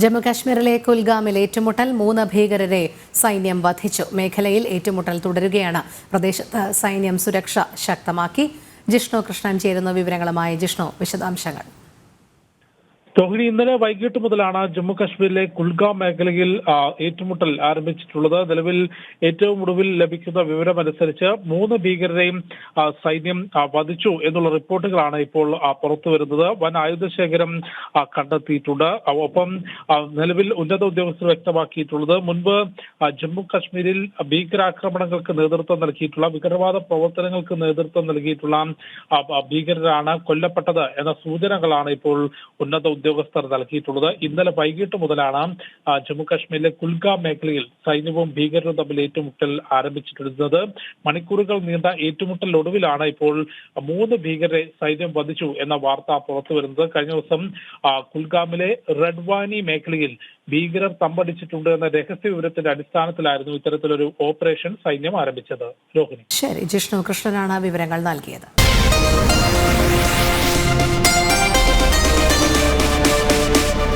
ജമ്മുകാശ്മീരിലെ കുൽഗാമിൽ ഏറ്റുമുട്ടൽ 3 ഭീകരരെ സൈന്യം വധിച്ചു. മേഖലയിൽ ഏറ്റുമുട്ടൽ തുടരുകയാണ്. പ്രദേശത്ത് സൈന്യം സുരക്ഷ ശക്തമാക്കി. ജിഷ്ണു കൃഷ്ണൻ ചേരുന്ന വിവരങ്ങളുമായി. ജിഷ്ണു, വിശദാംശങ്ങൾ. രോഹിണി, ഇന്നലെ വൈകിട്ട് മുതലാണ് ജമ്മു കാശ്മീരിലെ കുൽഗാം മേഖലയിൽ ഏറ്റുമുട്ടൽ ആരംഭിച്ചിട്ടുള്ളത്. നിലവിൽ ഏറ്റവും ഒടുവിൽ ലഭിക്കുന്ന വിവരമനുസരിച്ച് 3 ഭീകരരെയും സൈന്യം വധിച്ചു എന്നുള്ള റിപ്പോർട്ടുകളാണ് ഇപ്പോൾ പുറത്തു വരുന്നത്. വൻ ആയുധശേഖരം കണ്ടെത്തിയിട്ടുണ്ട്. ഒപ്പം നിലവിൽ ഉന്നത ഉദ്യോഗസ്ഥർ വ്യക്തമാക്കിയിട്ടുള്ളത്, മുൻപ് ജമ്മു കാശ്മീരിൽ ഭീകരാക്രമണങ്ങൾക്ക് നേതൃത്വം നൽകിയിട്ടുള്ള, വിഘടനവാദ പ്രവർത്തനങ്ങൾക്ക് നേതൃത്വം നൽകിയിട്ടുള്ള ഭീകരരാണ് കൊല്ലപ്പെട്ടത് എന്ന സൂചനകളാണ് ഇപ്പോൾ ഉന്നത ഉദ്യോഗസ്ഥർ നൽകിയിട്ടുള്ളത്. ഇന്നലെ വൈകിട്ട് മുതലാണ് ജമ്മു കാശ്മീരിലെ കുൽഗാം മേഖലയിൽ സൈന്യവും ഭീകരരും തമ്മിൽ ഏറ്റുമുട്ടൽ ആരംഭിച്ചിട്ടുള്ളത്. മണിക്കൂറുകൾ നീണ്ട ഏറ്റുമുട്ടലിനൊടുവിലാണ് ഇപ്പോൾ 3 ഭീകരരെ സൈന്യം വധിച്ചു എന്ന വാർത്ത പുറത്തു വരുന്നത്. കഴിഞ്ഞ ദിവസം കുൽഗാമിലെ റെഡ്വാനി മേഖലയിൽ ഭീകരർ തമ്പടിച്ചിട്ടുണ്ട് എന്ന രഹസ്യ വിവരത്തിന്റെ അടിസ്ഥാനത്തിലായിരുന്നു ഇത്തരത്തിലൊരു ഓപ്പറേഷൻ സൈന്യം ആരംഭിച്ചത്. രോഹിണി. ശരി, ജിഷ്ണു കൃഷ്ണനാണ് വിവരങ്ങൾ നൽകിയത്.